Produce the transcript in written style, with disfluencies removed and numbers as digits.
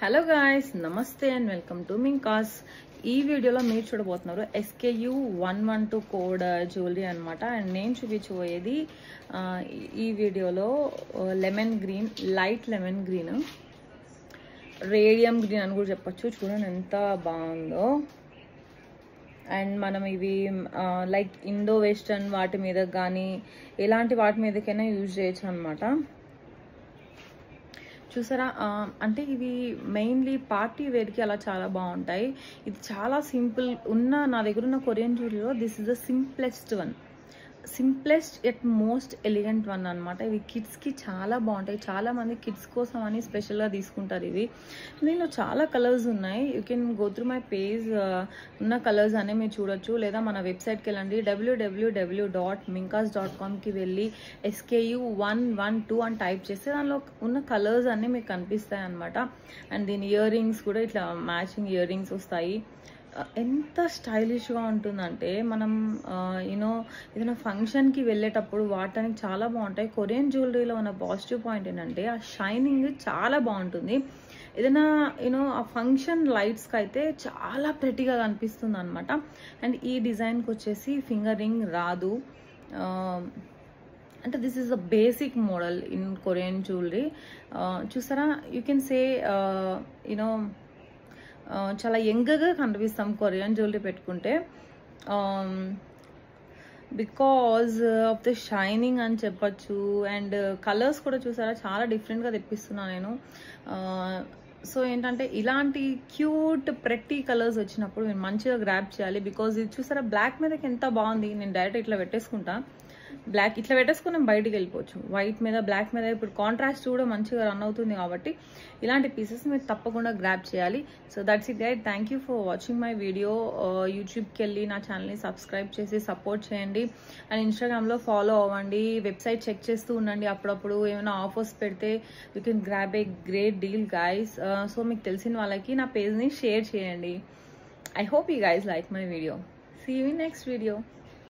Hello guys, నమస్తే and welcome to మింకాస్. ఈ వీడియోలో మీరు చూడబోతున్నారు SKU 112 కోడ్ జ్యువెలరీ అనమాట. అండ్ నేను చూపించబోయేది ఈ వీడియోలో lemon green, light lemon green, radium green అని కూడా చెప్పొచ్చు. చూడండి ఎంత బాగుందో. అండ్ మనం ఇవి లైక్ ఇండో వెస్టర్న్ వాటి మీద కానీ ఎలాంటి వాటి మీదకైనా యూజ్ చేయొచ్చు అనమాట. చూసారా, అంటే ఇవి మెయిన్లీ పార్టీ వేర్కి అలా చాలా బాగుంటాయి. ఇది చాలా సింపుల్ నా దగ్గర ఉన్న కొరియన్ జ్యువెలరీలో this is the simplest at most elegant one అనమాట. ఇవి కిడ్స్కి చాలా బాగుంటాయి. చాలా మంది కిడ్స్ కోసం అని స్పెషల్గా తీసుకుంటారు. ఇవి దీనిలో చాలా కలర్స్ ఉన్నాయి. You can go through my page. ఉన్న కలర్స్ అనే మీరు చూడొచ్చు, లేదా మన వెబ్సైట్కి వెళ్ళండి www.minkas.com వెళ్ళి SKU 112 అని టైప్ చేస్తే దానిలో ఉన్న కలర్స్ అన్నీ మీకు కనిపిస్తాయి అనమాట. అండ్ దీని ఇయర్ రింగ్స్ కూడా ఇట్లా మ్యాచింగ్ ఇయర్ రింగ్స్ వస్తాయి. ఎంత స్టైలిష్గా ఉంటుందంటే మనం ఏదైనా ఫంక్షన్కి వెళ్ళేటప్పుడు వాడటానికి చాలా బాగుంటాయి. కొరియన్ జ్యువెలరీలో ఉన్న పాజిటివ్ పాయింట్ ఏంటంటే ఆ షైనింగ్ చాలా బాగుంటుంది. ఏదైనా ఆ ఫంక్షన్ లైట్స్కి అయితే చాలా ప్రెటీగా కనిపిస్తుంది అనమాట. అండ్ ఈ డిజైన్కి వచ్చేసి ఫింగర్ రింగ్ రాదు. అంటే this is the basic model in Korean jewellery. చూసారా, యూ కెన్ సే చాలా యంగ్గా కనిపిస్తాం కొరియన్ జ్యువెలరీ పెట్టుకుంటే, బికాజ్ ఆఫ్ ద షైనింగ్ అని చెప్పచ్చు. అండ్ కలర్స్ కూడా చూసారా, చాలా డిఫరెంట్గా తెప్పిస్తున్నాను నేను. సో ఏంటంటే ఇలాంటి క్యూట్ ప్రెట్టి కలర్స్ వచ్చినప్పుడు నేను మంచిగా గ్రాప్ చేయాలి. బికాజ్ ఇది చూసారా, బ్లాక్ మీదకి ఎంత బాగుంది. నేను డైరెక్ట్ ఇట్లా పెట్టేసుకుంటా. బ్లాక్ ఇట్లా పెట్టేసుకుని నేను బయటికి వెళ్ళిపోవచ్చు. వైట్ మీద బ్లాక్ మీద ఇప్పుడు కాంట్రాస్ట్ కూడా మంచిగా రన్ అవుతుంది కాబట్టి ఇలాంటి పీసెస్ మీరు తప్పకుండా గ్రాప్ చేయాలి. So that's it guide. Thank you for watching my video. యూట్యూబ్కి వెళ్ళి నా ఛానల్ని సబ్స్క్రైబ్ చేసి సపోర్ట్ చేయండి. అండ్ ఇన్స్టాగ్రామ్లో ఫాలో అవ్వండి. వెబ్సైట్ చెక్ చేస్తూ ఉండండి. అప్పుడప్పుడు ఏమైనా ఆఫర్స్ పెడితే you can grab a great deal guys. So మీకు తెలిసిన వాళ్ళకి నా పేజ్ని షేర్ చేయండి. I hope you guys like my video. See you in next video.